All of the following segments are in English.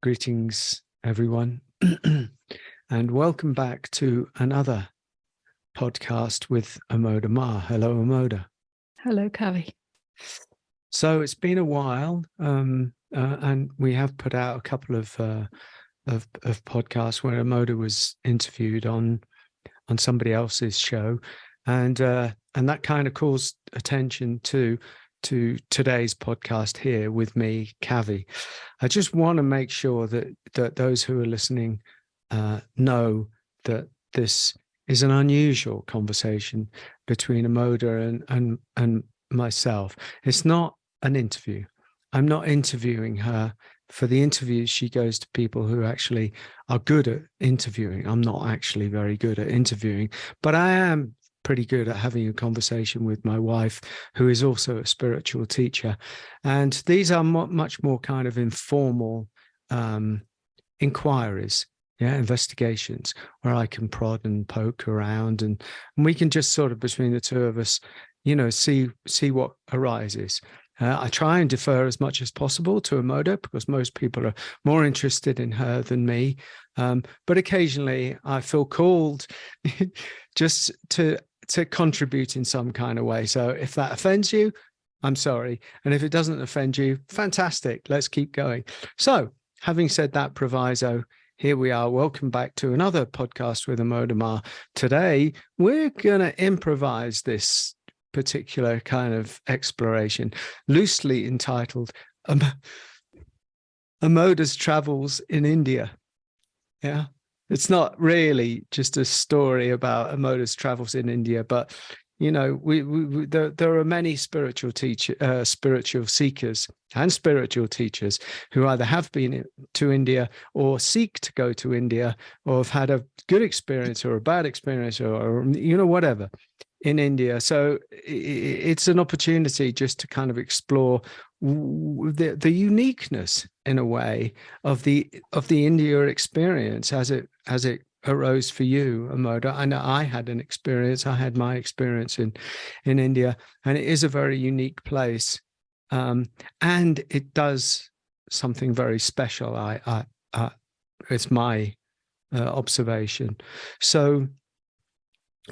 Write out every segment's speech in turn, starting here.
Greetings, everyone, and welcome back to another podcast with Amoda Maa. Hello, Amoda. Hello, Kavi. So it's been a while, and we have put out a couple of podcasts where Amoda was interviewed on somebody else's show, and that kind of caused attention to today's podcast here with me, Kavi. I just want to make sure that those who are listening know that this is an unusual conversation between Amoda and myself. It's not an interview. I'm not interviewing her. For the interviews, she goes to people who actually are good at interviewing. I'm not actually very good at interviewing, but I am pretty good at having a conversation with my wife, who is also a spiritual teacher. And these are much more kind of informal inquiries, investigations, where I can prod and poke around, and we can just sort of, between the two of us, see what arises. I try and defer as much as possible to Amoda, because most people are more interested in her than me. But occasionally I feel called just to contribute in some kind of way. So if that offends you, I'm sorry. And if it doesn't offend you, fantastic. Let's keep going. So having said that proviso, here we are. Welcome back to another podcast with Amoda Maa. Today, we're going to improvise this particular kind of exploration, loosely entitled Amoda's Travels in India. Yeah. It's not really just a story about Amoda's travels in India, but there are many spiritual seekers and spiritual teachers who either have been to India or seek to go to India, or have had a good experience or a bad experience, or whatever in India. So it's an opportunity just to kind of explore the uniqueness, in a way, of the India experience as it arose for you, Amoda. I know I had an experience. I had my experience in India, and it is a very unique place, and it does something very special. It's my observation. So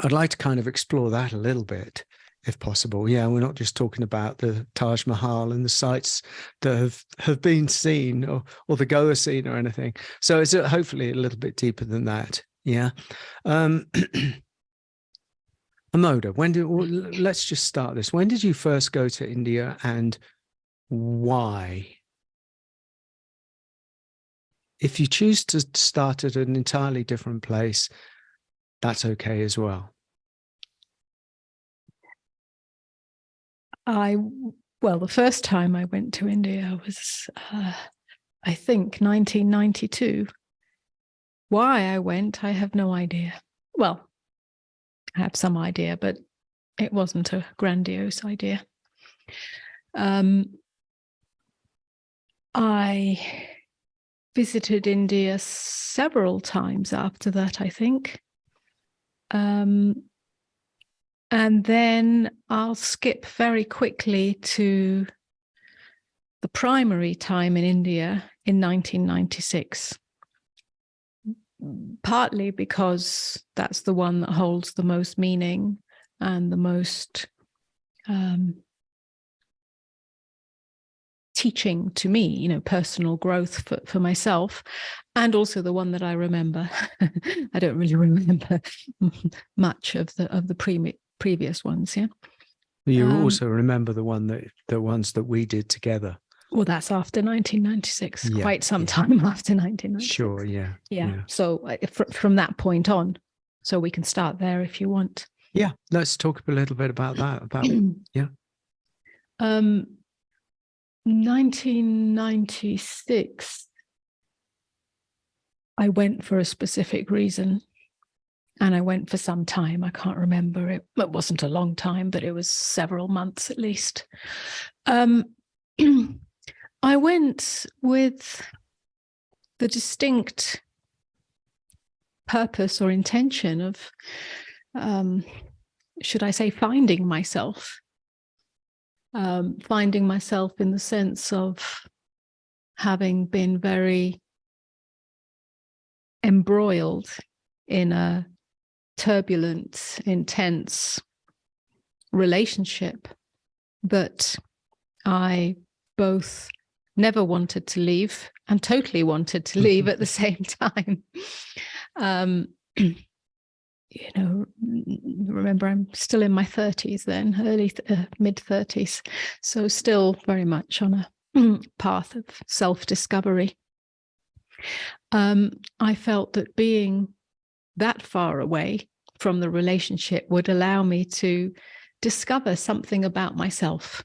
I'd like to kind of explore that a little bit, if possible. Yeah, we're not just talking about the Taj Mahal and the sites that have been seen, or the Goa scene or anything. So it's hopefully a little bit deeper than that. Yeah. Amoda, let's just start this. When did you first go to India, and why? If you choose to start at an entirely different place, that's okay as well. Well, the first time I went to India was, I think, 1992. Why I went, I have no idea. Well, I have some idea, but it wasn't a grandiose idea. I visited India several times after that, I think. And then I'll skip very quickly to the primary time in India in 1996, partly because that's the one that holds the most meaning and the most teaching to me, personal growth for myself, and also the one that I remember. I don't really remember much of the previous ones. Yeah. You also remember the ones that we did together. Well, that's after 1996, quite some time after 1996. Sure, yeah. So from that point on, so we can start there if you want. Yeah, let's talk a little bit about that. 1996, I went for a specific reason, and I went for some time. I can't remember it. It wasn't a long time, but it was several months at least. I went with the distinct purpose or intention of, should I say, finding myself. Finding myself in the sense of having been very embroiled in a turbulent, intense relationship that I both never wanted to leave and totally wanted to leave at the same time. You know, remember, I'm still in my 30s then, mid 30s. So still very much on a path of self-discovery. I felt that being that far away from the relationship would allow me to discover something about myself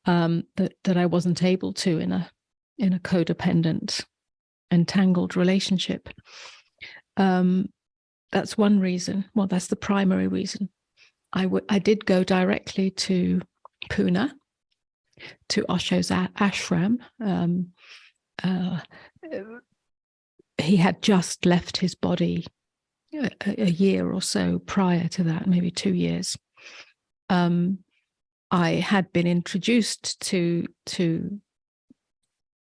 that I wasn't able to in a codependent, entangled relationship. That's one reason. Well, that's the primary reason. I did go directly to Pune, to Osho's ashram. He had just left his body a year or so prior to that, maybe 2 years. I had been introduced to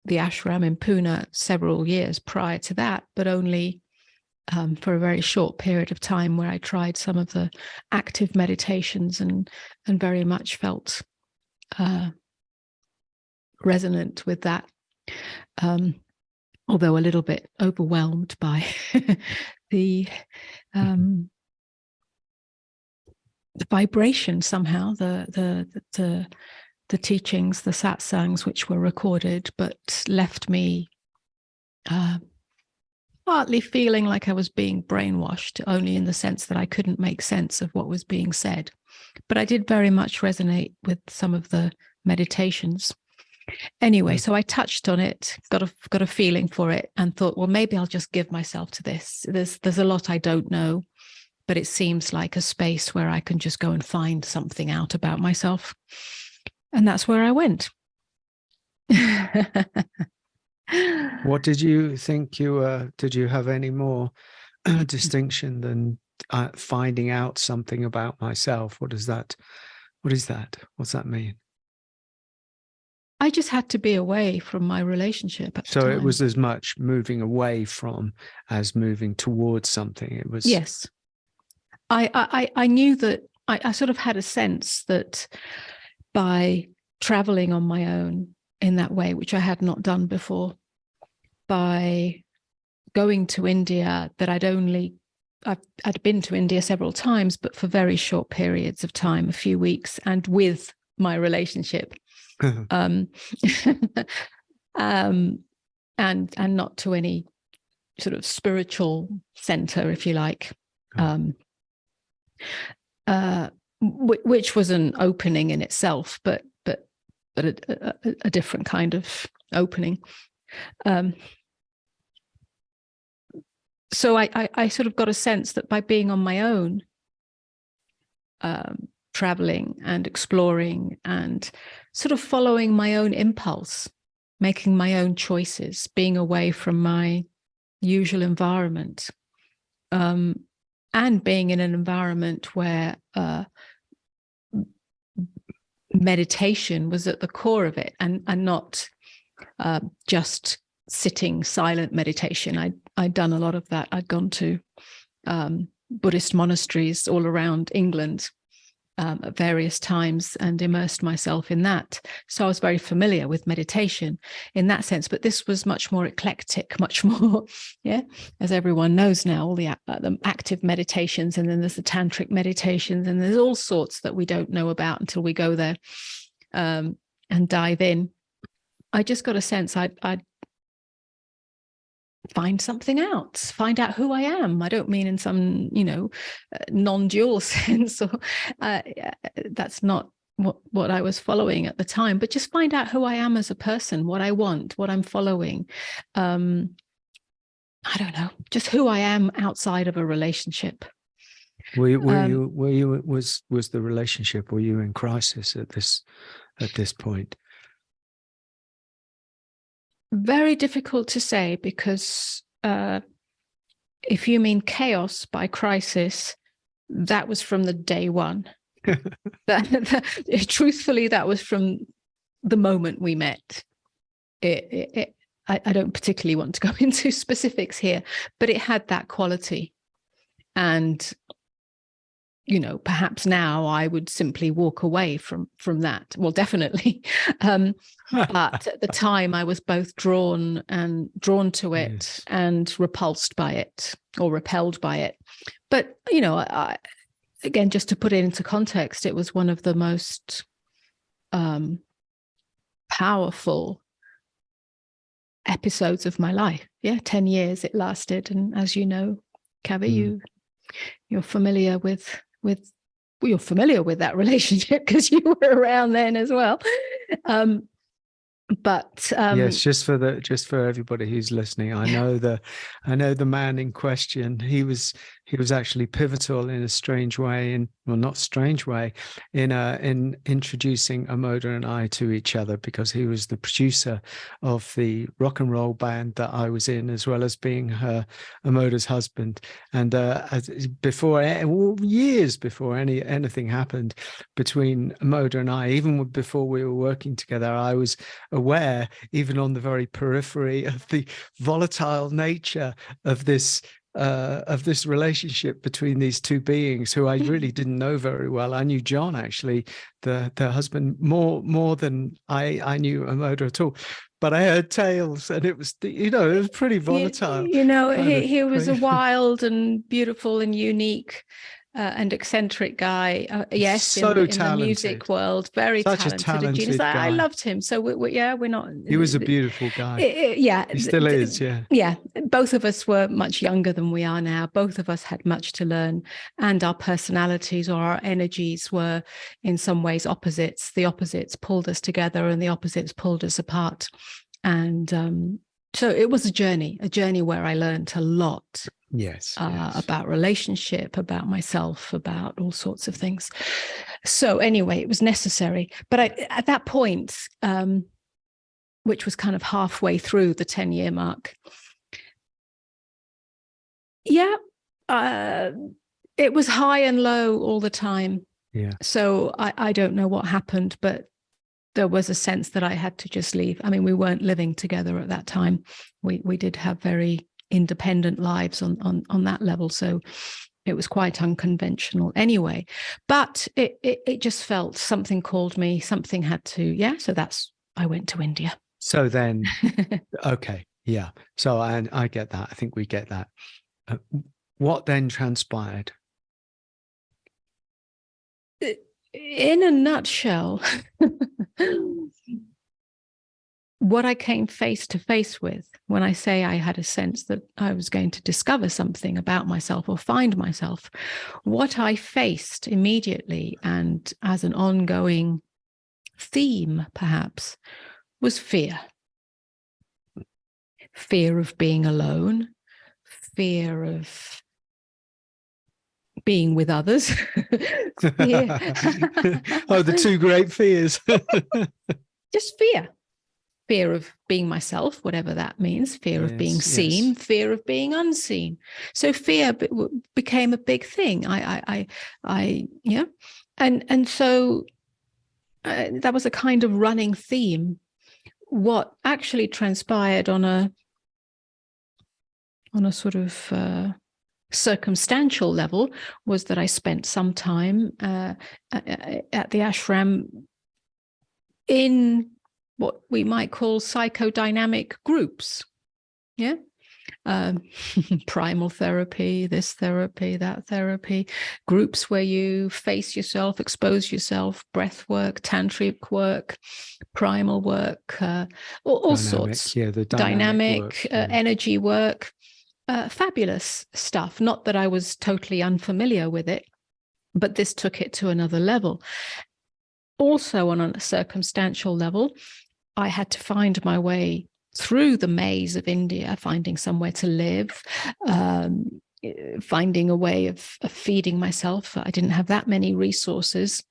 the ashram in Pune several years prior to that, but only for a very short period of time, where I tried some of the active meditations and very much felt resonant with that, although a little bit overwhelmed by the vibration somehow, the teachings, the satsangs, which were recorded, but left me partly feeling like I was being brainwashed, only in the sense that I couldn't make sense of what was being said. But I did very much resonate with some of the meditations. Anyway, so I touched on it, got a feeling for it, and thought, well, maybe I'll just give myself to this. There's a lot I don't know, but it seems like a space where I can just go and find something out about myself. And that's where I went. What did you think did you have any more distinction than finding out something about myself? What is that? What's that mean? I just had to be away from my relationship at the So time. it was as much moving away from as moving towards something. It was. Yes. I knew that I sort of had a sense that by traveling on my own in that way, which I had not done before, by going to India, that I'd been to India several times, but for very short periods of time, a few weeks, and with my relationship, and not to any sort of spiritual center, if you like, which was an opening in itself, but a different kind of opening. So I sort of got a sense that by being on my own, traveling and exploring and sort of following my own impulse, making my own choices, being away from my usual environment, and being in an environment where meditation was at the core of it, and not just sitting silent meditation. I'd done a lot of that. I'd gone to Buddhist monasteries all around England at various times and immersed myself in that. So I was very familiar with meditation in that sense, but this was much more eclectic, much more, as everyone knows now, all the active meditations, and then there's the tantric meditations, and there's all sorts that we don't know about until we go there and dive in. I just got a sense I'd find something else, find out who I am. I don't mean in some, non-dual sense, or that's not what I was following at the time, but just find out who I am as a person, what I want, what I'm following. I don't know, just who I am outside of a relationship. Was the relationship, were you in crisis at this point? Very difficult to say, because if you mean chaos by crisis, that was from the day one. Truthfully, that was from the moment we met. I I don't particularly want to go into specifics here, but it had that quality. And, you know, perhaps now I would simply walk away from that. Well, definitely. But at the time I was both drawn to it, yes, and repulsed by it, or repelled by it. But, you know, again, just to put it into context, it was one of the most powerful episodes of my life. Yeah, 10 years it lasted. And as you know, Kavi, you're familiar with you're familiar with that relationship because you were around then as well. Yes, just for everybody who's listening, I know the man in question. He was actually pivotal in a strange way, not strange way, in introducing Amoda and I to each other, because he was the producer of the rock and roll band that I was in, as well as being Amoda's husband. And years before anything happened between Amoda and I, even before we were working together, I was aware, even on the very periphery, of the volatile nature of this relationship between these two beings who I really didn't know very well. I knew John, actually, the husband, more than I knew Amoda at all. But I heard tales, and it was, it was pretty volatile. He was a wild and beautiful and unique and eccentric guy. Yes, so in the music world, very talented genius. I loved him. So we're not. He was a beautiful guy. He still is. Yeah. Yeah. Both of us were much younger than we are now. Both of us had much to learn, and our personalities or our energies were in some ways opposites. The opposites pulled us together, and the opposites pulled us apart. And so it was a journey where I learned a lot. Yes. About relationship, about myself, about all sorts of things. So anyway, it was necessary. But at that point, which was kind of halfway through the 10-year mark, it was high and low all the time. Yeah. So I don't know what happened, but there was a sense that I had to just leave. I mean, we weren't living together at that time. We did have very independent lives on that level, so it was quite unconventional anyway. But it just felt, something called me, something had to. So I went to India. So then okay, yeah, so I get that. I think we get that. What then transpired? In a nutshell, what I came face to face with when I say I had a sense that I was going to discover something about myself or find myself, what I faced immediately and as an ongoing theme, perhaps, was fear. Fear of being alone, fear of being with others. The two great fears. Just fear. Fear of being myself, whatever that means, fear of being seen, fear of being unseen. So fear became a big thing. And so that was a kind of running theme. What actually transpired on a sort of circumstantial level was that I spent some time at the ashram in what we might call psychodynamic groups. Primal therapy, this therapy, that therapy, groups where you face yourself, expose yourself, breath work, tantric work, primal work, all sorts. The dynamic work, energy work, fabulous stuff. Not that I was totally unfamiliar with it, but this took it to another level. Also on a circumstantial level, I had to find my way through the maze of India, finding somewhere to live, finding a way of feeding myself. I didn't have that many resources.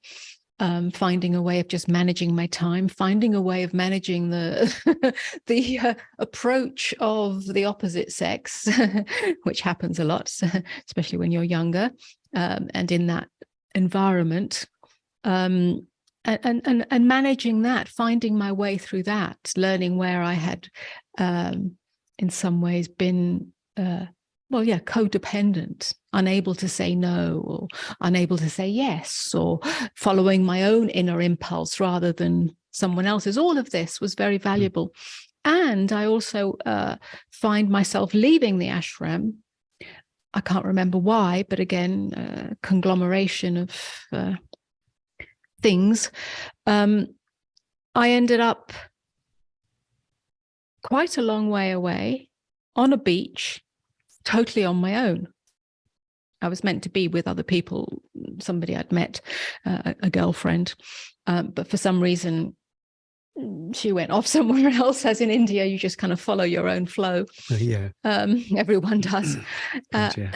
Finding a way of just managing my time, finding a way of managing the approach of the opposite sex, which happens a lot, especially when you're younger, and in that environment. And managing that, finding my way through that, learning where I had in some ways been, codependent, unable to say no, or unable to say yes, or following my own inner impulse rather than someone else's. All of this was very valuable. And I also find myself leaving the ashram. I can't remember why, but again, conglomeration of things. I ended up quite a long way away on a beach, totally on my own. I was meant to be with other people, somebody I'd met, a girlfriend, but for some reason, she went off somewhere else. As in India, you just kind of follow your own flow. Yeah, everyone does. Gotcha.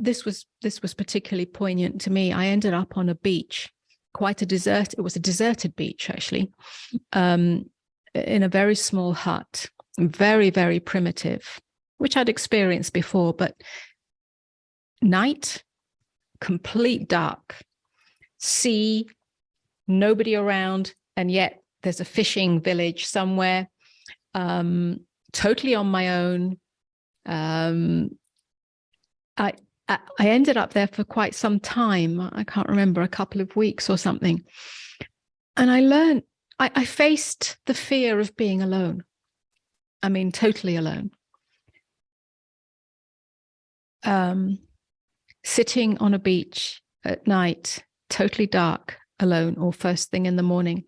This was particularly poignant to me. I ended up on a beach, it was a deserted beach actually, in a very small hut, very, very primitive, which I'd experienced before, but night, complete dark, sea, nobody around, and yet there's a fishing village somewhere, totally on my own. I ended up there for quite some time. I can't remember, a couple of weeks or something. And I learned, I faced the fear of being alone. I mean, totally alone. Sitting on a beach at night, totally dark, alone, or first thing in the morning.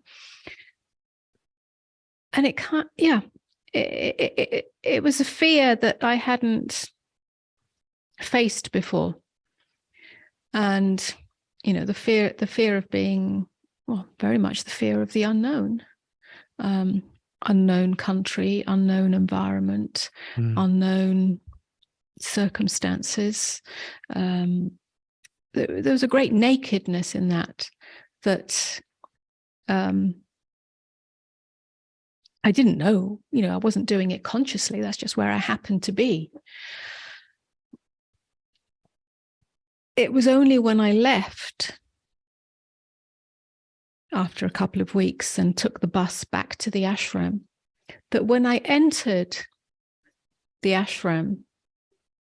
And it can't, it was a fear that I hadn't faced before. And, the fear of being, well, very much the fear of the unknown, unknown country, unknown environment, unknown circumstances. There was a great nakedness in that I didn't know, I wasn't doing it consciously. That's just where I happened to be. It was only when I left after a couple of weeks and took the bus back to the ashram that when I entered the ashram,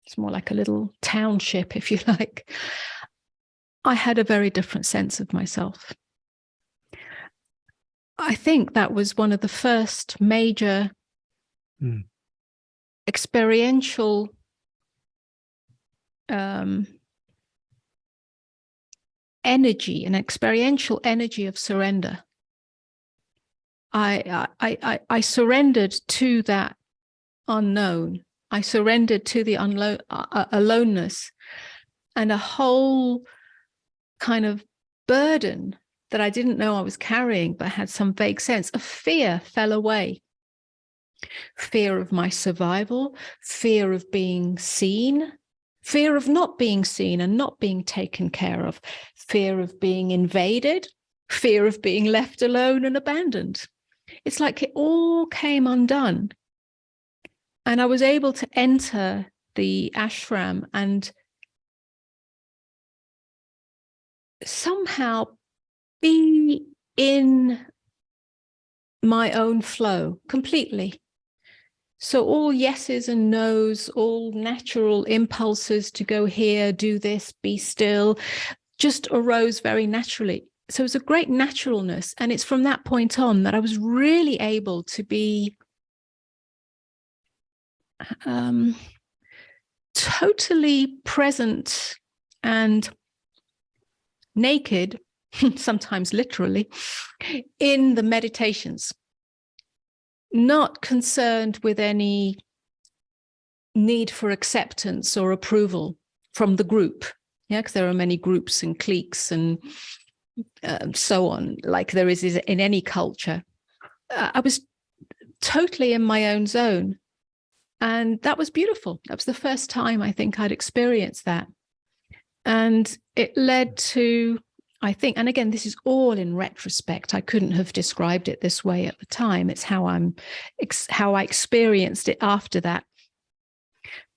it's more like a little township, if you like, I had a very different sense of myself. I think that was one of the first major experiential energy, an experiential energy of surrender. I surrendered to that unknown. I surrendered to the aloneness, and a whole kind of burden that I didn't know I was carrying, but had some vague sense of fear fell away. Fear of my survival, fear of being seen, fear of not being seen and not being taken care of, fear of being invaded, fear of being left alone and abandoned. It's like it all came undone. And I was able to enter the ashram and somehow be in my own flow completely. So all yeses and nos, all natural impulses to go here, do this, be still, just arose very naturally. So it was a great naturalness. And it's from that point on that I was really able to be totally present and naked, sometimes literally, in the meditations, not concerned with any need for acceptance or approval from the group. Yeah, because there are many groups and cliques and so on, like there is in any culture. I was totally in my own zone. And that was beautiful. That was the first time I think I'd experienced that. And it led to, I think, and again, this is all in retrospect. I couldn't have described it this way at the time. It's how I experienced it after that.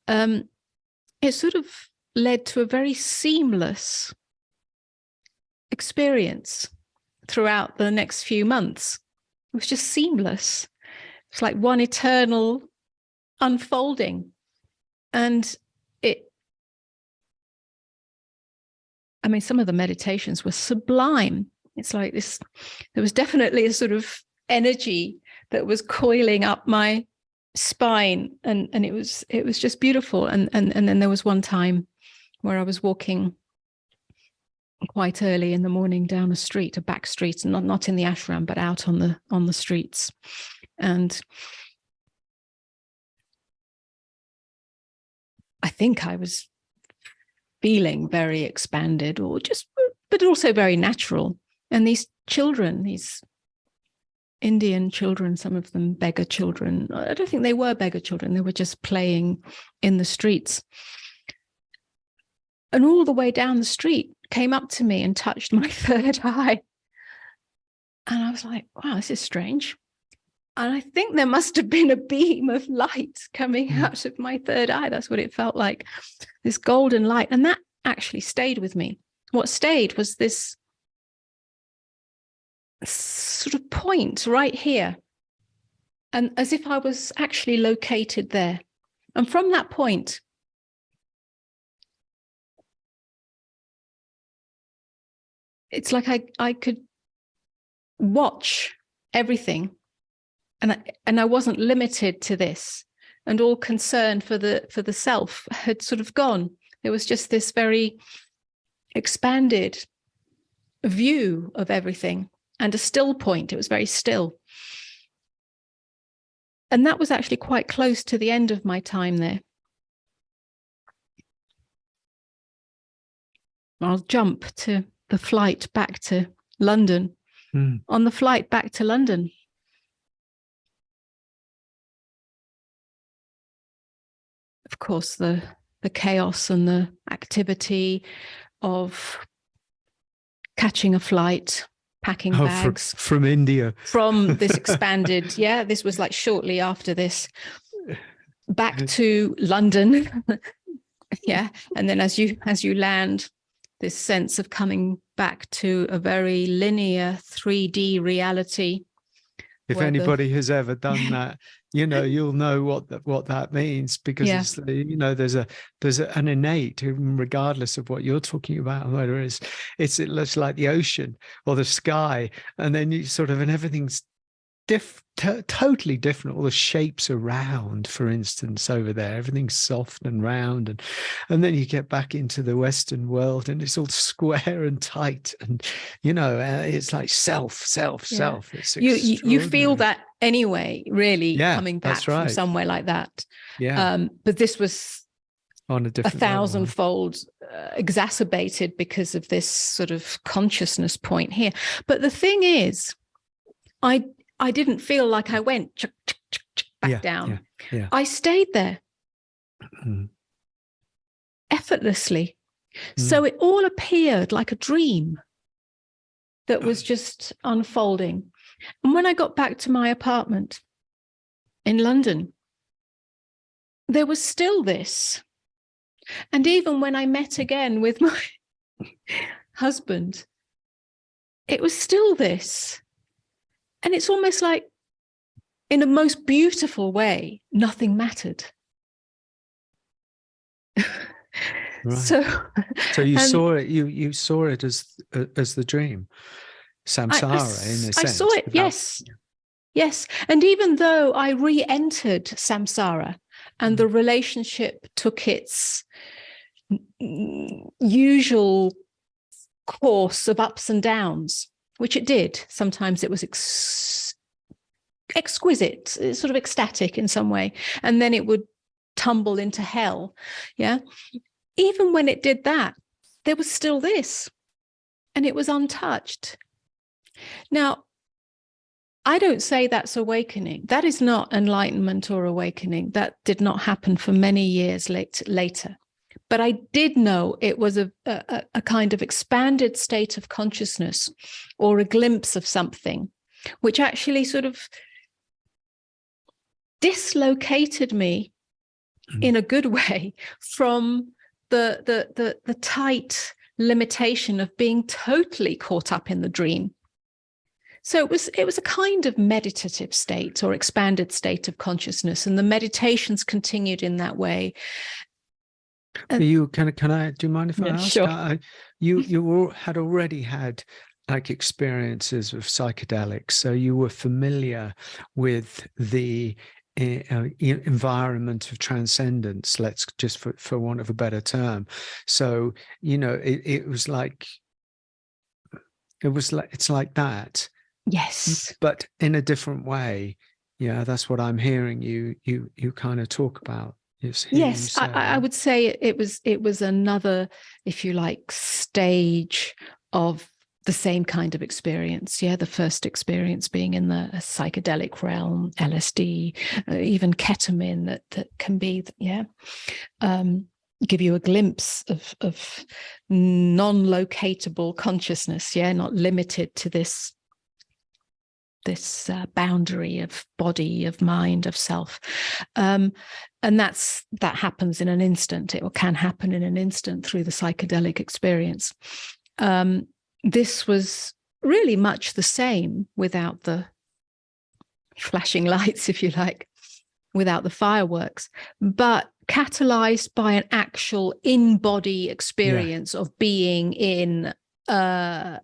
It sort of led to a very seamless experience throughout the next few months. It was just seamless. It's like one eternal unfolding. And some of the meditations were sublime. It's like this, there was definitely a sort of energy that was coiling up my spine, and it was just beautiful. And then there was one time where I was walking quite early in the morning down a back street, and not in the ashram, but out on the streets. And I think I was feeling very expanded, but also very natural. And these children, these Indian children, some of them beggar children, I don't think they were beggar children, they were just playing in the streets. And all the way down the street came up to me and touched my third eye. And I was like, wow, this is strange. And I think there must have been a beam of light coming out of my third eye. That's what it felt like, this golden light. And that actually stayed with me. What stayed was this sort of point right here, and as if I was actually located there. And from that point, it's like I could watch everything, and I wasn't limited to this, and all concern for the self had sort of gone. There was just this very expanded view of everything, and a still point. It was very still. And that was actually quite close to the end of my time there. I'll jump to the flight back to London. On the flight back to London, of course, the chaos and the activity of catching a flight, packing bags from India, from this expanded, this was like shortly after this, back to London. And then as you land, this sense of coming back to a very linear 3D reality. If anybody has ever done that, you'll know what that means, because it's, there's an innate, regardless of what you're talking about, whether it's like the ocean or the sky, and then you sort of, and everything's totally different. All the shapes are round, for instance, over there, everything's soft and round, and then you get back into the Western world and it's all square and tight, and it's like self. It's you feel that anyway, really, coming back from somewhere like that. But this was on a different 1,000-fold exacerbated because of this sort of consciousness point here. But the thing is, I didn't feel like I went back down. I stayed there effortlessly. So it all appeared like a dream that was just unfolding. And when I got back to my apartment in London, there was still this. And even when I met again with my husband, it was still this. And it's almost like, in a most beautiful way, nothing mattered. So you saw it. You saw it as the dream, samsara, in a sense. I saw it. Yes. And even though I re-entered samsara, and the relationship took its usual course of ups and downs, which it did. Sometimes it was exquisite, sort of ecstatic in some way, and then it would tumble into hell. Even when it did that, there was still this, and it was untouched. Now, I don't say that's awakening. That is not enlightenment or awakening. That did not happen for many years later. But I did know it was a kind of expanded state of consciousness, or a glimpse of something, which actually sort of dislocated me in a good way from the tight limitation of being totally caught up in the dream. So it was a kind of meditative state or expanded state of consciousness, and the meditations continued in that way. And, you can I, do you mind if I ask? sure. You had already had like experiences of psychedelics, so you were familiar with the environment of transcendence, let's just for want of a better term. So, it was like it's like that. Yes. But in a different way. Yeah, that's what I'm hearing you kind of talk about. Yes, I would say it was another, if you like, stage of the same kind of experience. Yeah, the first experience being in the psychedelic realm, LSD, even ketamine that can be, give you a glimpse of non-locatable consciousness. Yeah, not limited to this boundary of body, of mind, of self. And that happens in an instant. It can happen in an instant through the psychedelic experience. This was really much the same without the flashing lights, if you like, without the fireworks, but catalyzed by an actual in-body experience of being in an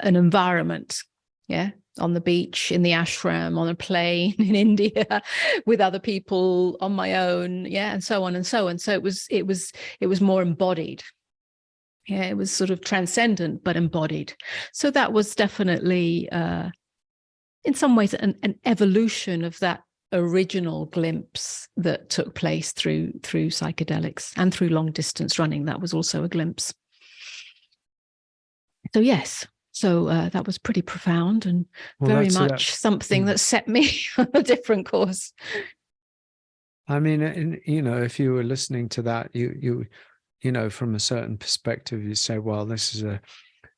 environment. Yeah. On the beach, in the ashram, on a plane in India, with other people, on my own, and so on and so on. So it was more embodied. Yeah, it was sort of transcendent but embodied. So that was definitely, in some ways, an evolution of that original glimpse that took place through psychedelics and through long distance running. That was also a glimpse. So yes. So that was pretty profound and very much something that set me on a different course. I mean, if you were listening to that, you from a certain perspective, you say, well, this is a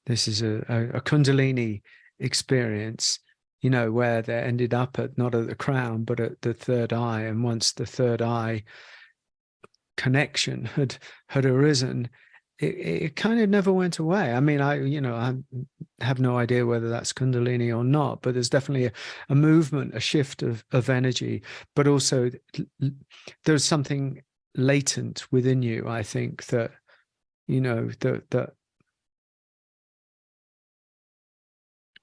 Kundalini experience, where they ended up not at the crown, but at the third eye. And once the third eye connection had arisen, it kind of never went away. I mean, I have no idea whether that's Kundalini or not, but there's definitely a movement, a shift of energy, but also there's something latent within you, I think, that, that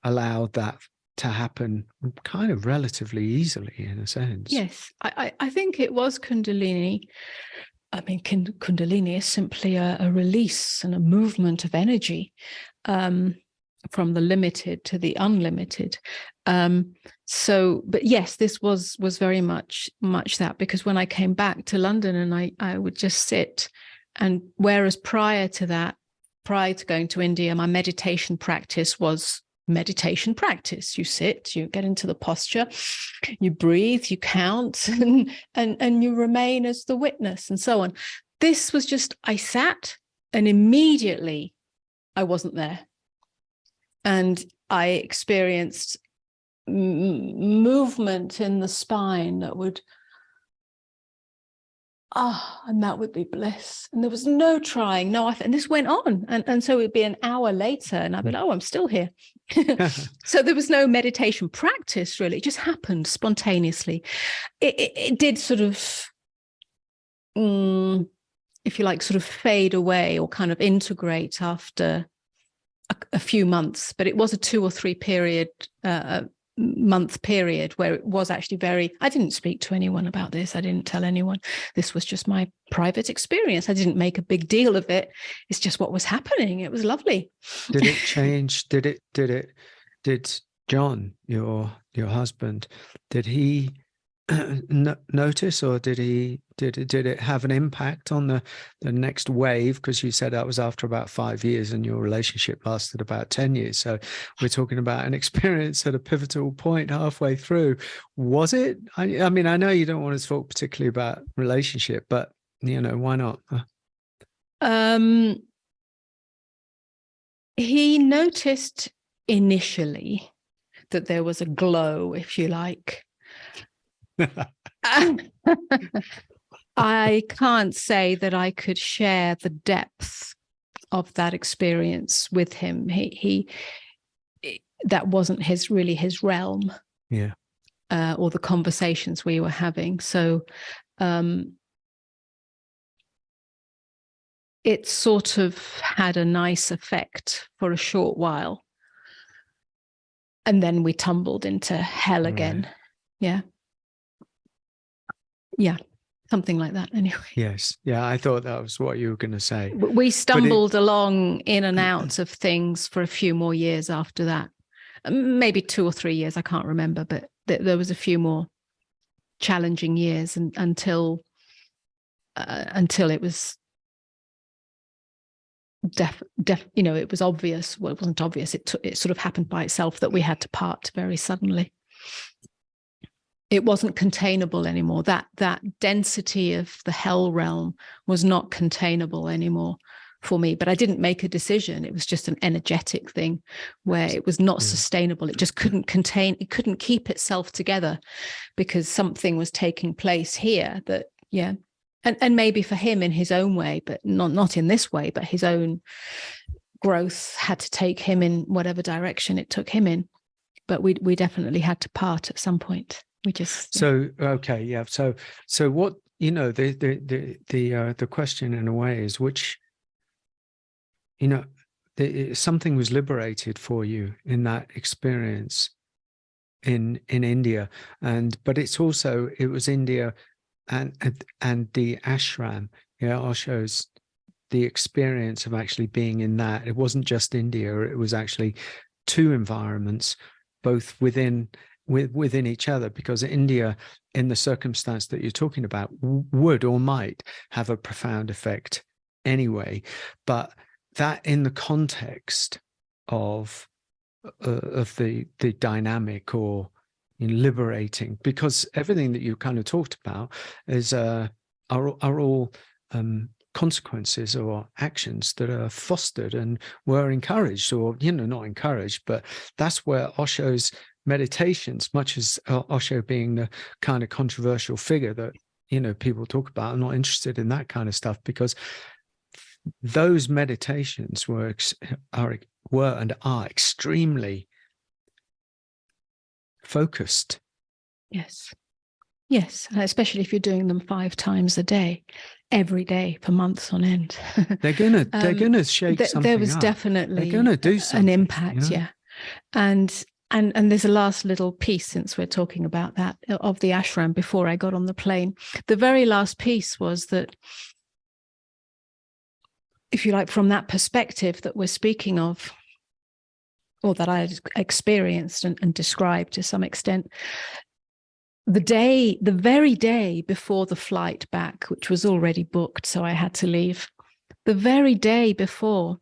allowed that to happen kind of relatively easily, in a sense. Yes, I think it was Kundalini. I mean, Kundalini is simply a release and a movement of energy from the limited to the unlimited. But yes, this was very much that, because when I came back to London and I would just sit, and whereas prior to going to India, my meditation practice was meditation practice. You sit, you get into the posture, you breathe, you count, and you remain as the witness, and so on. This was just, I sat, and immediately I wasn't there. And I experienced movement in the spine that would, and that would be bliss. And there was no trying, no effort. And this went on. And so it'd be an hour later, and I'd be like, I'm still here. So there was no meditation practice, really. It just happened spontaneously. It did sort of, if you like, sort of fade away or kind of integrate after a few months. But it was a 2 or 3 month period where it was actually I didn't speak to anyone about this. I didn't tell anyone. This was just my private experience. I didn't make a big deal of it. It's just what was happening. It was lovely. Did it change? Did John, your husband, did he notice, or did it have an impact on the next wave? Because you said that was after about 5 years and your relationship lasted about 10 years. So we're talking about an experience at a pivotal point halfway through. Was it? I mean, I know you don't want to talk particularly about relationship, but why not? He noticed initially that there was a glow, if you like. I can't say that I could share the depth of that experience with him. that wasn't really his realm. Yeah. Or the conversations we were having. So it sort of had a nice effect for a short while. And then we tumbled into hell again. Right. Yeah. Yeah. Something like that anyway. Yes. Yeah, I thought that was what you were going to say. We stumbled along in and out of things for a few more years after that. Maybe 2 or 3 years, I can't remember, but there was a few more challenging years until it was it was obvious. Well, it wasn't obvious. It sort of happened by itself that we had to part very suddenly. It wasn't containable anymore. That density of the hell realm was not containable anymore for me. But I didn't make a decision. It was just an energetic thing where it was not sustainable. It just couldn't contain. It couldn't keep itself together because something was taking place here that, and maybe for him in his own way, but not in this way, but his own growth had to take him in whatever direction it took him in. But we definitely had to part at some point. We just okay, yeah. So what the question in a way is which something was liberated for you in that experience in India, but it was India and the ashram, Osho's, the experience of actually being in that. It wasn't just India, it was actually 2 environments, both within each other, because India, in the circumstance that you're talking about, would or might have a profound effect anyway, but that in the context of the dynamic or liberating, because everything that you kind of talked about is are all consequences or actions that are fostered and were encouraged, or not encouraged, but that's where Osho's meditations, much as Osho being the kind of controversial figure that people talk about, I'm not interested in that kind of stuff, because those meditations were and are extremely focused. Yes, especially if you're doing them 5 times a day, every day for months on end. they're gonna shake something there was up. Definitely they're gonna do something, an impact. Yeah. And there's a last little piece, since we're talking about that, of the ashram before I got on the plane. The very last piece was that, if you like, from that perspective that we're speaking of, or that I experienced and described to some extent, the very day before the flight back, which was already booked, so I had to leave, the very day before,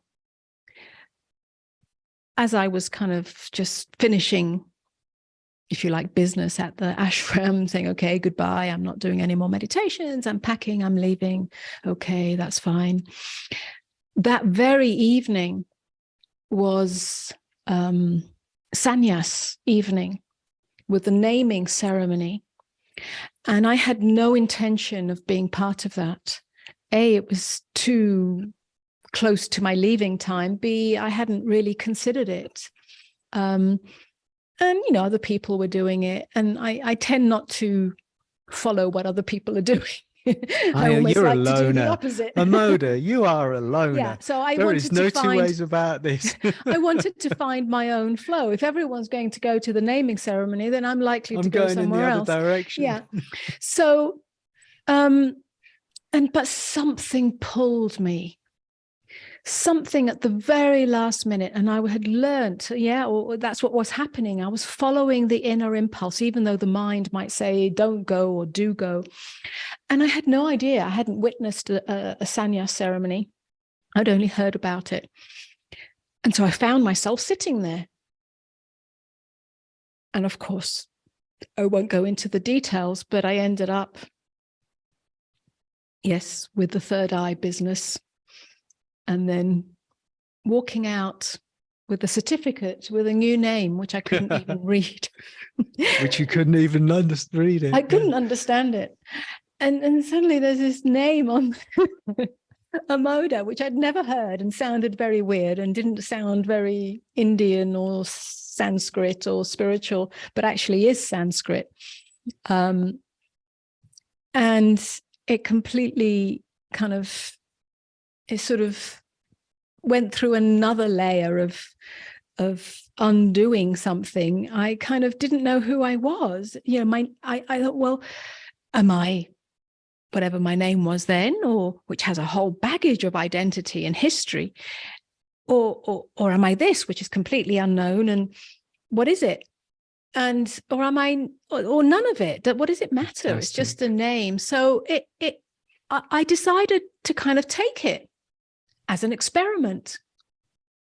as I was kind of just finishing, if you like, business at the ashram, saying, okay, goodbye, I'm not doing any more meditations, I'm packing, I'm leaving, okay, that's fine. That very evening was sannyas evening with the naming ceremony. And I had no intention of being part of that. A, it was too close to my leaving time. B, I hadn't really considered it. And, other people were doing it. And I tend not to follow what other people are doing. I almost you're like a loner. to do the opposite. Amoda, you are a loner. Yeah, so there is no 2 ways about this. I wanted to find my own flow. If everyone's going to go to the naming ceremony, then I'm likely to go somewhere else. I'm going in the other direction. Yeah. So, but something pulled me. Something at the very last minute, and I had learned, or that's what was happening. I was following the inner impulse, even though the mind might say, don't go or do go. And I had no idea. I hadn't witnessed a sannyas ceremony. I'd only heard about it. And so I found myself sitting there. And of course, I won't go into the details, but I ended up, with the third eye business. And then walking out with a certificate with a new name, which I couldn't even read. Which you couldn't even read it. I couldn't understand it. And suddenly there's this name on Amoda, which I'd never heard and sounded very weird and didn't sound very Indian or Sanskrit or spiritual, but actually is Sanskrit. And it completely kind of, it sort of went through another layer of undoing something. I kind of didn't know who I was. You know, I thought, well, am I whatever my name was then, or which has a whole baggage of identity and history, or am I this, which is completely unknown, and what is it? And or am I, or none of it? What does it matter? Fantastic. It's just a name. So I decided to kind of take it as an experiment.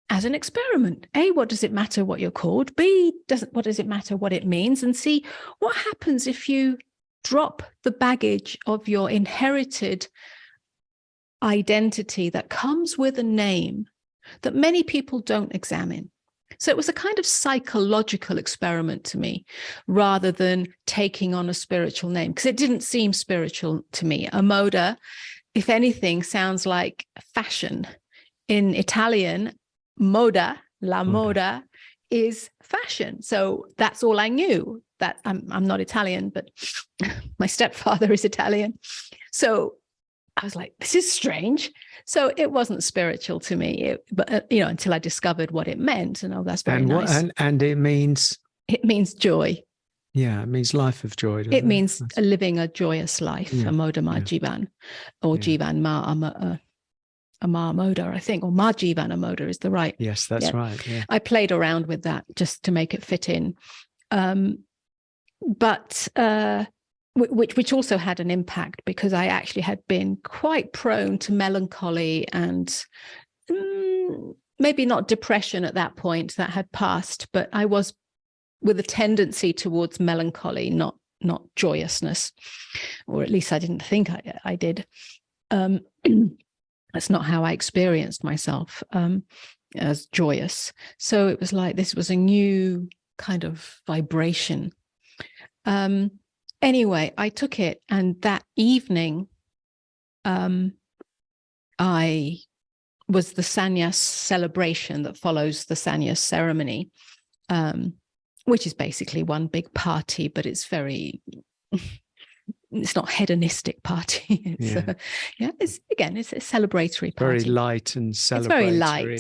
As an experiment. A, what does it matter what you're called? B, what does it matter what it means? And C, what happens if you drop the baggage of your inherited identity that comes with a name that many people don't examine? So it was a kind of psychological experiment to me, rather than taking on a spiritual name, because it didn't seem spiritual to me. Amoda, if anything, sounds like fashion. In Italian, moda, la moda is fashion. So that's all I knew. That I'm not Italian, but my stepfather is Italian. So I was like, this is strange. So it wasn't spiritual to me, but you know, until I discovered what it meant. And that's very nice. And it means joy. Yeah, it means life of joy. It means living a joyous life. Amoda Maa Jivan, or Jivan Maa Amoda, I think, or Maa Jivan Amoda is the right. Yes, that's right. Yeah. I played around with that just to make it fit in. But which also had an impact, because I actually had been quite prone to melancholy and maybe not depression at that point, that had passed, but I was with a tendency towards melancholy, not joyousness, or at least I didn't think I did. That's not how I experienced myself as joyous. So it was like this was a new kind of vibration. Anyway, I took it, and that evening, I was the sannyas celebration that follows the sannyas ceremony, which is basically one big party, but it's very, it's not hedonistic party. It's it's a celebratory party. Very light and celebratory. It's very light,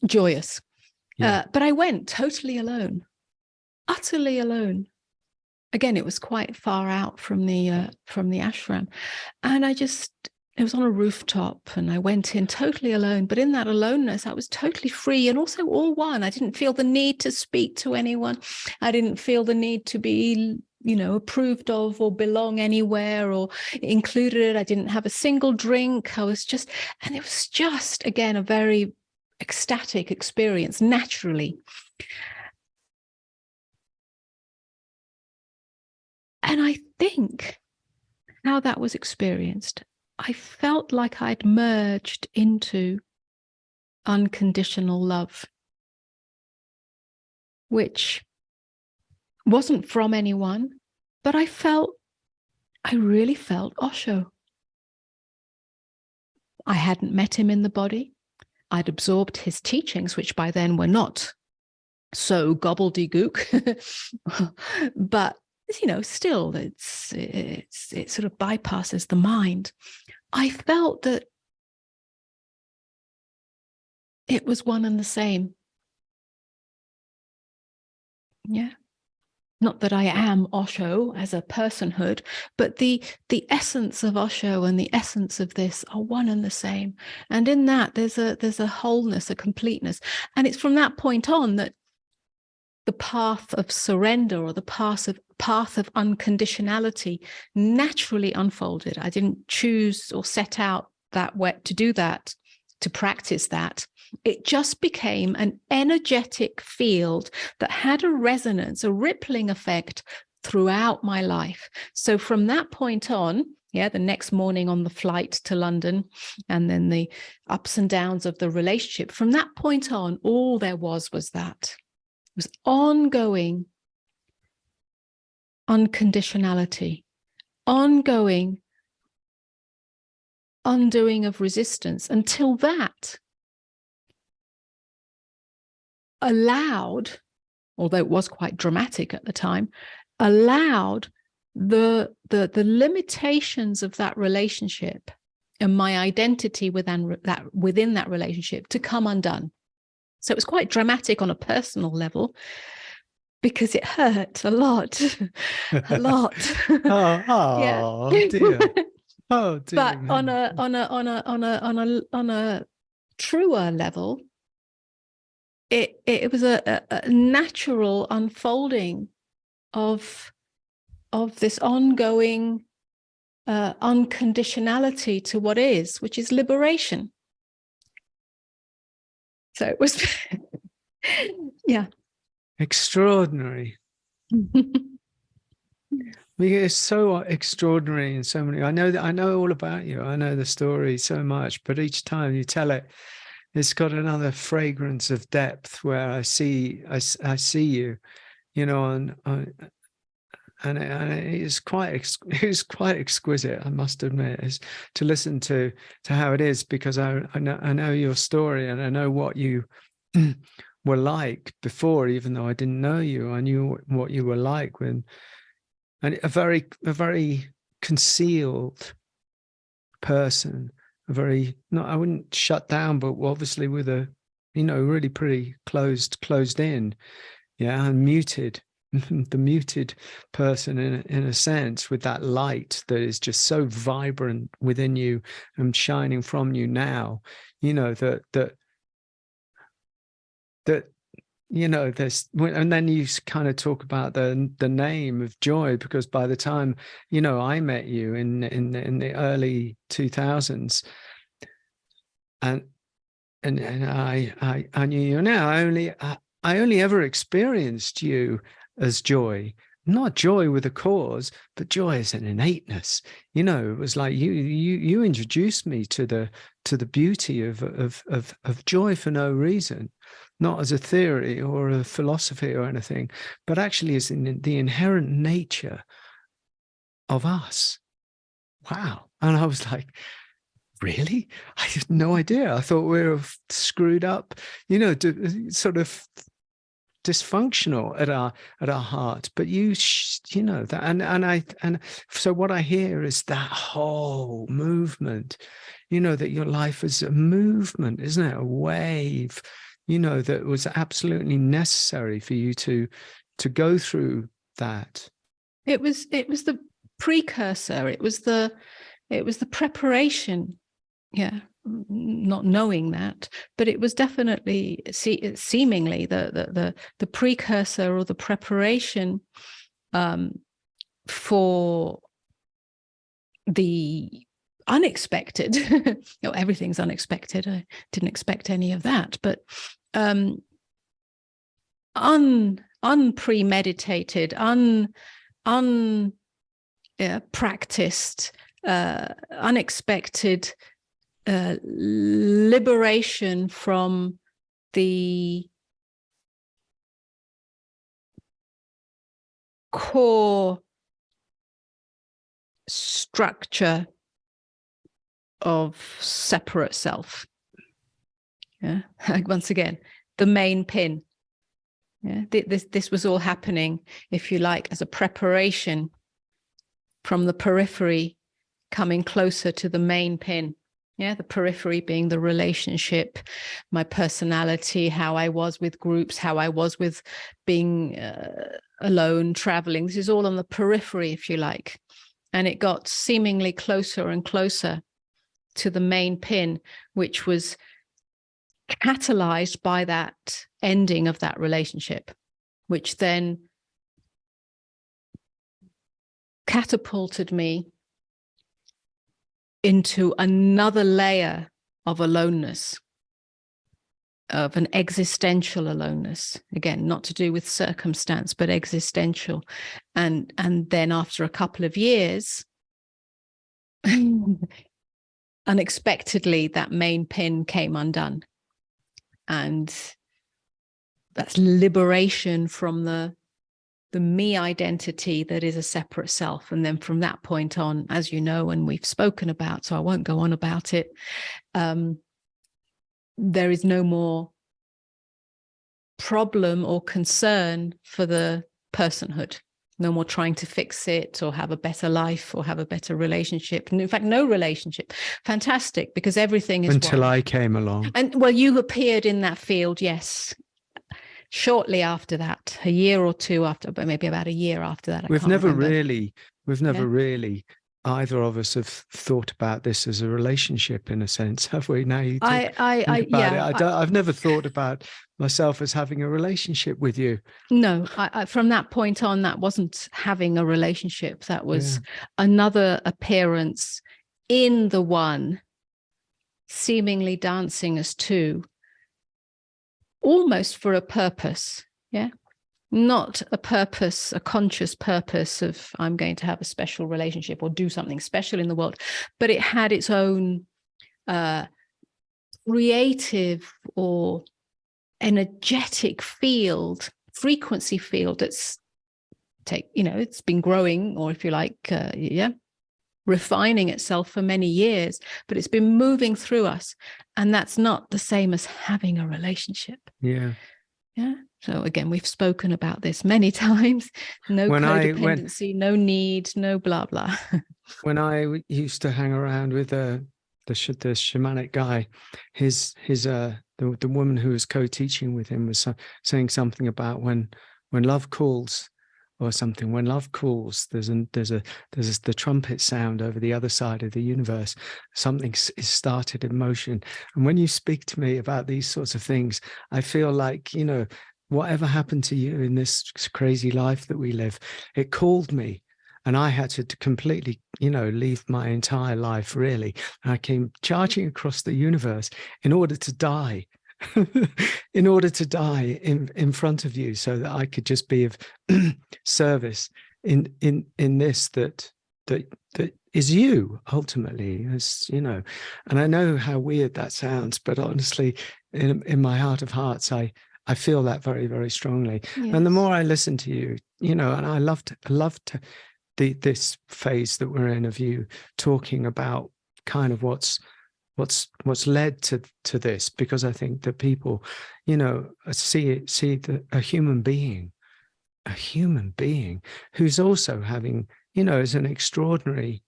joyous. But I went totally alone, utterly alone. Again, it was quite far out from the ashram, and it was on a rooftop, and I went in totally alone. But in that aloneness, I was totally free and also all one. I didn't feel the need to speak to anyone. I didn't feel the need to be, approved of or belong anywhere or included. I didn't have a single drink. And it was just, again, a very ecstatic experience, naturally. And I think how that was experienced, I felt like I'd merged into unconditional love, which wasn't from anyone, but I really felt Osho. I hadn't met him in the body. I'd absorbed his teachings, which by then were not so gobbledygook, but still it sort of bypasses the mind. I felt that it was one and the same. Yeah. Not that I am Osho as a personhood, but the essence of Osho and the essence of this are one and the same. And in that there's a wholeness, a completeness. And it's from that point on that the path of surrender, or the path of unconditionality, naturally unfolded. I didn't choose or set out that way to do that, to practice that. It just became an energetic field that had a resonance, a rippling effect throughout my life. So from that point on, the next morning on the flight to London, and then the ups and downs of the relationship, from that point on, all there was that. It was ongoing unconditionality, ongoing undoing of resistance until that allowed, although it was quite dramatic at the time, allowed the limitations of that relationship and my identity within that relationship to come undone. So it was quite dramatic on a personal level because it hurt a lot, a lot. Oh dear. Oh dear. But on a truer level, it was a natural unfolding of this ongoing unconditionality to what is, which is liberation. So it was, yeah, extraordinary. It's so extraordinary in so many. I know all about you. I know the story so much, but each time you tell it, it's got another fragrance of depth where I see you, you know, and it's quite exquisite, I must admit, is to listen to how it is, because I know your story, and I know what you were like before, even though I didn't know you. I knew what you were like when, and a very concealed person, a very, not, I wouldn't shut down, but obviously with a, you know, really pretty closed in, yeah, and muted. The muted person in a sense, with that light that is just so vibrant within you and shining from you now, you know, that you know, there's, and then you kind of talk about the name of joy, because by the time, you know, I met you in the early 2000s, and I knew you now. I only ever experienced you as joy, not joy with a cause, but joy as an innateness. You know, it was like you introduced me to the beauty of joy for no reason, not as a theory or a philosophy or anything, but actually as in the inherent nature of us. Wow. And I was like, really? I had no idea. I thought we were screwed up, you know, sort of dysfunctional at our heart. But you know that, and so what I hear is that whole movement, you know, that your life is a movement, isn't it? A wave, you know, that was absolutely necessary for you to go through that. It was the precursor. It was the preparation. Yeah, not knowing that, but it was definitely seemingly the precursor or the preparation for the unexpected. No, everything's unexpected. I didn't expect any of that, but unpremeditated, practiced, unexpected liberation from the core structure of separate self. Yeah, once again, the main pin. Yeah, this was all happening, if you like, as a preparation from the periphery coming closer to the main pin. Yeah, the periphery being the relationship, my personality, how I was with groups, how I was with being alone, traveling. This is all on the periphery, if you like. And it got seemingly closer and closer to the main pin, which was catalyzed by that ending of that relationship, which then catapulted me into another layer of aloneness, of an existential aloneness. Again, not to do with circumstance, but existential. And then after a couple of years, unexpectedly, that main pin came undone. And that's liberation from the the me identity that is a separate self. And then from that point on, as you know, and we've spoken about, so I won't go on about it, there is no more problem or concern for the personhood. No more trying to fix it or have a better life or have a better relationship. And in fact, no relationship. Fantastic, because everything is until one. I came along. And well, you appeared in that field, yes. Shortly after that, a year or two after, but maybe about a year after that. We've never really, either of us have thought about this as a relationship in a sense, have we? Now you think about it. I've never thought about myself as having a relationship with you. No, from that point on, that wasn't having a relationship. That was another appearance in the one, seemingly dancing as two, almost for a purpose. Yeah. Not a purpose, a conscious purpose of I'm going to have a special relationship or do something special in the world, but it had its own creative or energetic field, frequency field that's it's been growing, or if you like, refining itself for many years, but it's been moving through us. And that's not the same as having a relationship. Yeah. Yeah. So again, we've spoken about this many times. No codependency, no need, no blah, blah. When I used to hang around with the shamanic guy, the woman who was co-teaching with him was saying something about when love calls or something. When love calls, there's the trumpet sound over the other side of the universe. Something is started in motion. And when you speak to me about these sorts of things, I feel like, whatever happened to you in this crazy life that we live, it called me. And I had to completely, leave my entire life, really. And I came charging across the universe in order to die, in order to die in front of you, so that I could just be of service in this that is you ultimately, as and I know how weird that sounds, but honestly, in my heart of hearts, I feel that very, very strongly. Yes. And the more I listen to you, and I loved this phase that we're in of you talking about kind of what's led to this, because I think that people, see a human being who's also having, is an extraordinary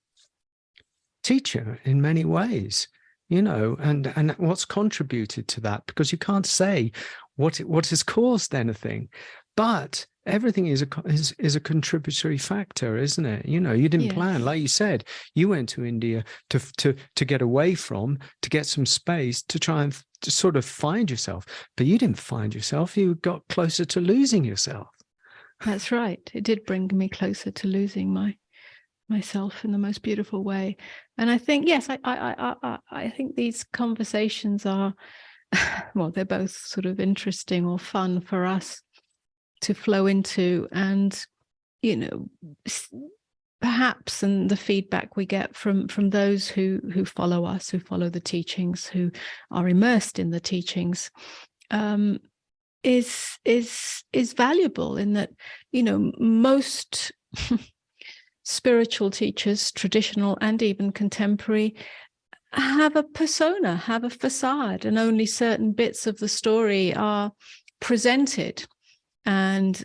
teacher in many ways, and what's contributed to that, because you can't say what has caused anything, but everything is a contributory factor, isn't it? You didn't plan, like you said, you went to India to get away from, to get some space, to try and to sort of find yourself, but you didn't find yourself. You got closer to losing yourself. That's right. It did bring me closer to losing myself in the most beautiful way. And I think, yes, I think these conversations are, well, they're both sort of interesting or fun for us to flow into. And, perhaps, and the feedback we get from those who follow us, who follow the teachings, who are immersed in the teachings, is valuable, in that, most spiritual teachers, traditional and even contemporary, have a persona, have a facade, and only certain bits of the story are presented. And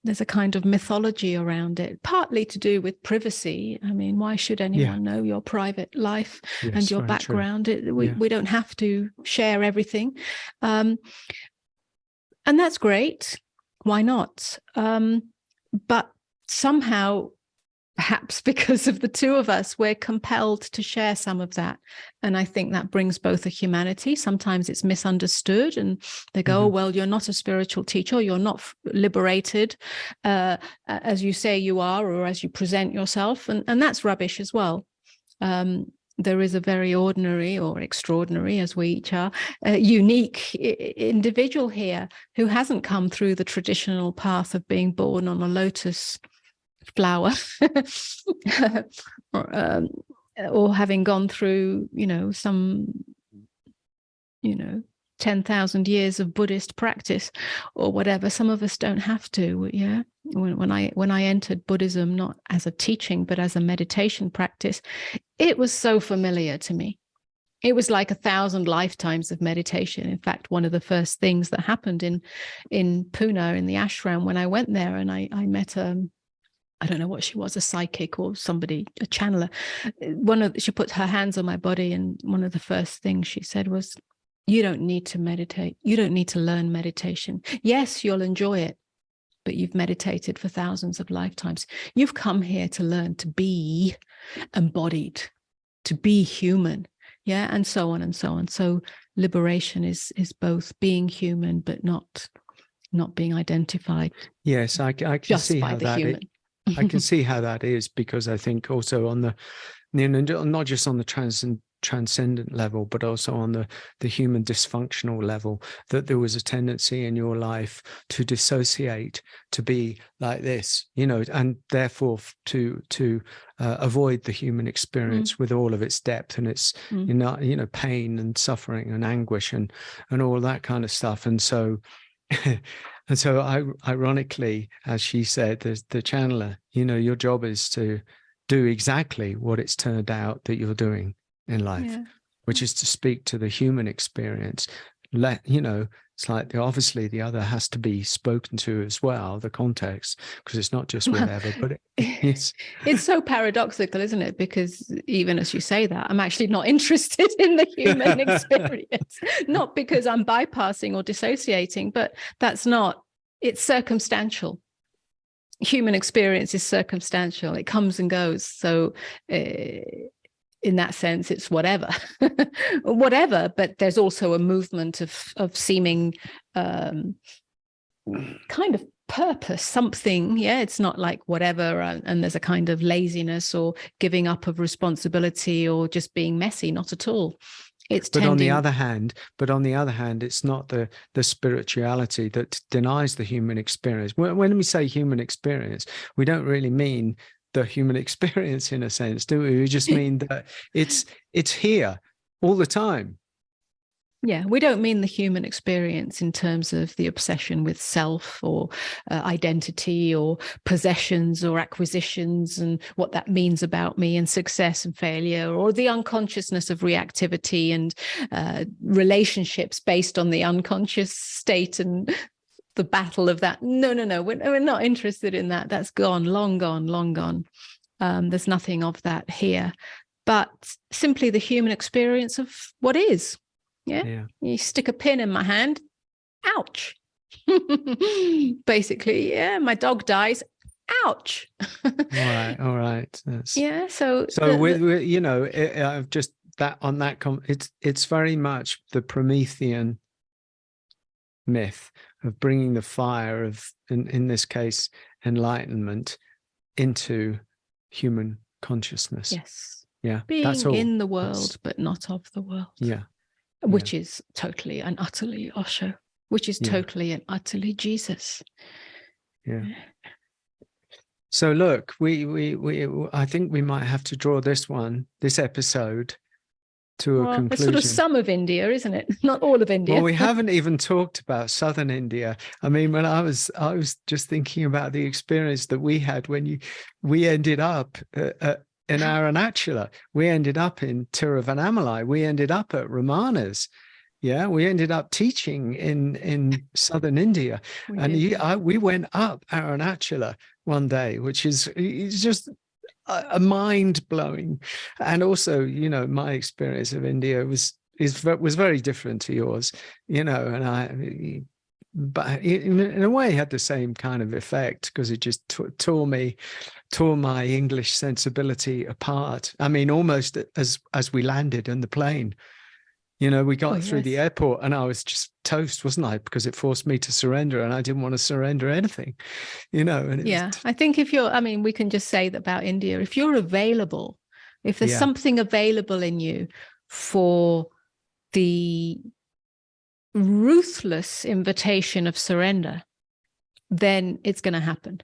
there's a kind of mythology around it, partly to do with privacy. I mean, why should anyone know your private life and your background? We don't have to share everything. And that's great. Why not? But somehow, perhaps because of the two of us, we're compelled to share some of that. And I think that brings both a humanity. Sometimes it's misunderstood, and they go, oh, well, you're not a spiritual teacher, you're not liberated, as you say you are, or as you present yourself. And that's rubbish as well. There is a very ordinary, or extraordinary, as we each are, unique individual here who hasn't come through the traditional path of being born on a lotus flower or having gone through, some, 10,000 years of Buddhist practice or whatever. Some of us don't have to. Yeah. When I entered Buddhism, not as a teaching, but as a meditation practice, it was so familiar to me. It was like 1,000 lifetimes of meditation. In fact, one of the first things that happened in Pune, in the ashram, when I went there, and I met I don't know what she was, a psychic or somebody, a channeler. She put her hands on my body, and one of the first things she said was, "You don't need to meditate. You don't need to learn meditation. Yes, you'll enjoy it, but you've meditated for thousands of lifetimes. You've come here to learn to be embodied, to be human." Yeah, and so on and so on. So liberation is both being human, but not being identified. Yes, I can just see by how the that human. I can see how that is, because I think also on the, not just on the transcendent level, but also on the human dysfunctional level, that there was a tendency in your life to dissociate, to be like this, and therefore to avoid the human experience with all of its depth and its pain and suffering and anguish and all that kind of stuff. And so and so ironically, as she said, the channeler, your job is to do exactly what it's turned out that you're doing in life, which is to speak to the human experience. It's like obviously the other has to be spoken to as well, the context, because it's not just whatever, but it's so paradoxical, isn't it? Because even as you say that, I'm actually not interested in the human experience, not because I'm bypassing or dissociating, but it's circumstantial. Human experience is circumstantial. It comes and goes. So in that sense, it's whatever, but there's also a movement of seeming kind of purpose, something. Yeah, it's not like whatever, and there's a kind of laziness or giving up of responsibility or just being messy. Not at all. But on the other hand, it's not the spirituality that denies the human experience. When we say human experience, we don't really mean the human experience in a sense, do we? We just mean that it's here all the time. Yeah, we don't mean the human experience in terms of the obsession with self or identity or possessions or acquisitions and what that means about me and success and failure, or the unconsciousness of reactivity and relationships based on the unconscious state and the battle of that. No, we're not interested in that. That's gone, long gone, long gone. There's nothing of that here, but simply the human experience of what is. Yeah. You stick a pin in my hand. Ouch. Basically, yeah. My dog dies. Ouch. All right. Yeah. So with just that on that. It's very much the Promethean myth of bringing the fire of, in this case, enlightenment into human consciousness. Yes. Yeah. Being that's all. In the world, but not of the world. Yeah. Which is totally and utterly Osho, which is totally and utterly Jesus. Yeah. So look, I think we might have to draw this episode to a conclusion. It's sort of some of India, isn't it? Not all of India. Well, we haven't even talked about southern India. I mean, when I was just thinking about the experience that we had when we ended up in Arunachala, we ended up in Tiruvannamalai, we ended up at Ramana's. Yeah, we ended up teaching in southern India. We went up Arunachala one day, which is just a mind-blowing. And also, my experience of India was very different to yours, and but in a way had the same kind of effect, because it just tore my English sensibility apart. I mean, almost as we landed in the plane, we got through the airport and I was just toast, wasn't I? Because it forced me to surrender, and I didn't want to surrender anything, And I think we can just say that about India, if you're available, if there's something available in you for the ruthless invitation of surrender, then it's going to happen.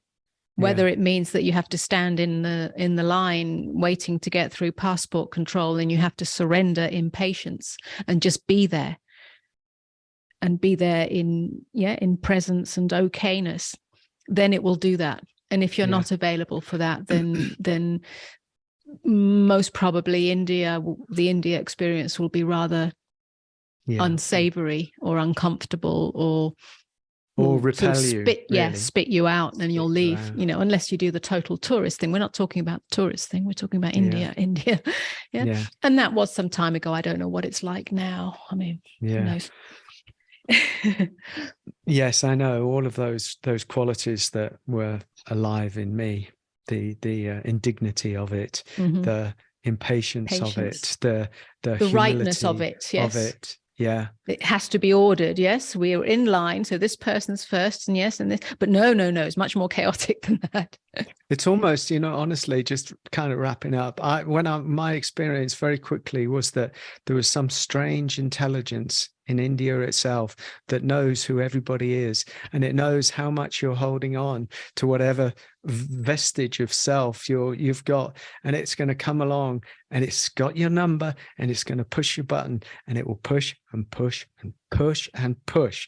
Whether it means that you have to stand in the line waiting to get through passport control and you have to surrender in patience and just be there. and be there in presence and okayness, then it will do that. And if you're not available for that, then most probably the India experience will be rather unsavory or uncomfortable, or repel sort of you, really. spit you out, and you'll leave, unless you do the total tourist thing. We're not talking about the tourist thing, we're talking about India. And that was some time ago. I don't know what it's like now. I mean, who knows? Yes, I know all of those qualities that were alive in me, the indignity of it, the impatience of it, the rightness of it. Yes. Of it. Yeah. It has to be ordered. Yes. We are in line. So this person's first, and and this, but no. It's much more chaotic than that. It's almost, honestly, just kind of wrapping up. My experience very quickly was that there was some strange intelligence in India itself that knows who everybody is, and it knows how much you're holding on to whatever vestige of self you've got, and it's going to come along and it's got your number and it's going to push your button, and it will push and push and push and push,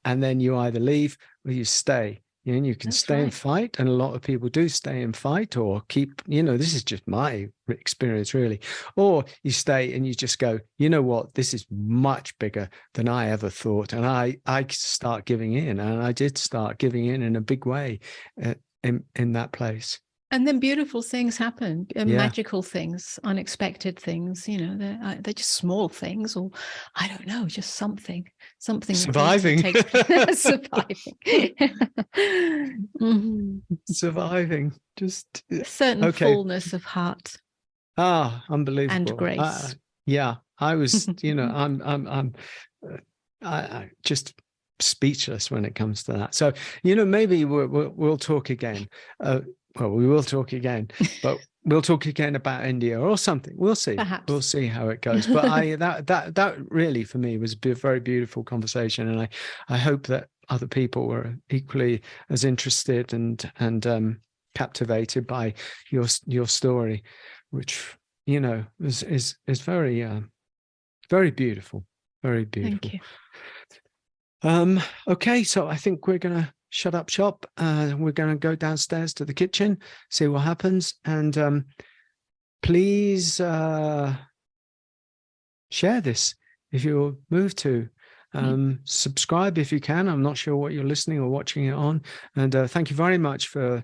and then you either leave or you stay. And you can stay and fight, and a lot of people do stay and fight, or keep, this is just my experience really, or you stay and you just go, you know what, this is much bigger than I ever thought, and I start giving in, and I did start giving in a big way in that place. And then beautiful things happen, magical things, unexpected things. They're just small things, or I don't know, just something surviving. Surviving, just a certain fullness of heart. Unbelievable. And grace. I was, I'm just speechless when it comes to that. So, maybe we'll talk again. Well, we will talk again, but we'll talk again about India or something. We'll see. Perhaps. We'll see how it goes. But that really for me was a very beautiful conversation, and I hope that other people were equally as interested and captivated by your story, which is very very beautiful, very beautiful. Thank you. Okay, so I think we're gonna shut up shop. We're going to go downstairs to the kitchen, see what happens, and please share this if you're moved to. Subscribe if you can. I'm not sure what you're listening or watching it on, and thank you very much for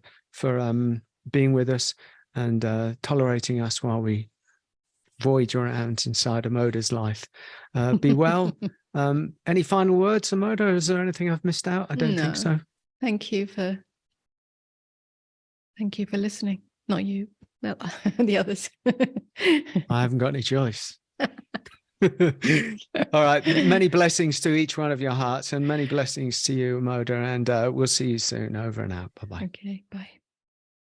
being with us and tolerating us while we voyage around inside Amoda's life. Be well. Any final words, Amoda? Is there anything I've missed out? I don't think so. Thank you for listening. Not you, well, the others. I haven't got any choice. All right. Many blessings to each one of your hearts, and many blessings to you, Amoda. And we'll see you soon. Over and out. Bye-bye. Okay. Bye.